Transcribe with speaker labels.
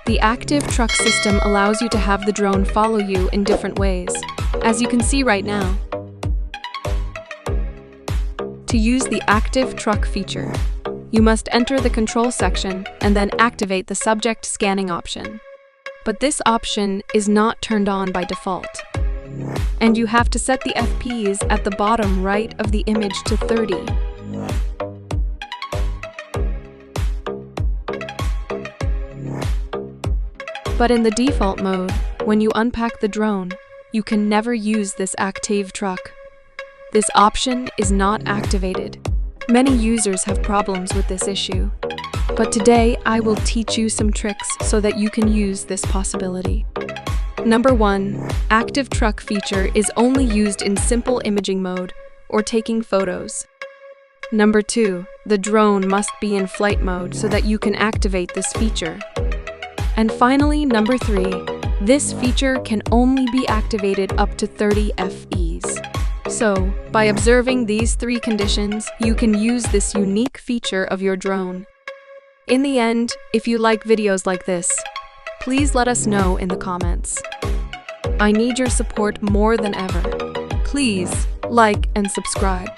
Speaker 1: The Aktive truck system allows you to have the drone follow you in different ways, as you can see right now. To use the Aktive truck feature, you must enter the control section and then activate the subject scanning option. But this option is not turned on by default. And you have to set the FPS at the bottom right of the image to 30. But in the default mode, when you unpack the drone, you can never use this Aktive truck. This option is not activated. Many users have problems with this issue. But today, I will teach you some tricks so that you can use this possibility. Number 1. Aktive truck feature is only used in simple imaging mode or taking photos. Number 2. The drone must be in flight mode so that you can activate this feature. And finally, number 3. This feature can only be activated up to 30 FEs. So, by observing these 3 conditions, you can use this unique feature of your drone. In the end, if you like videos like this, please let us know in the comments. I need your support more than ever. Please like and subscribe.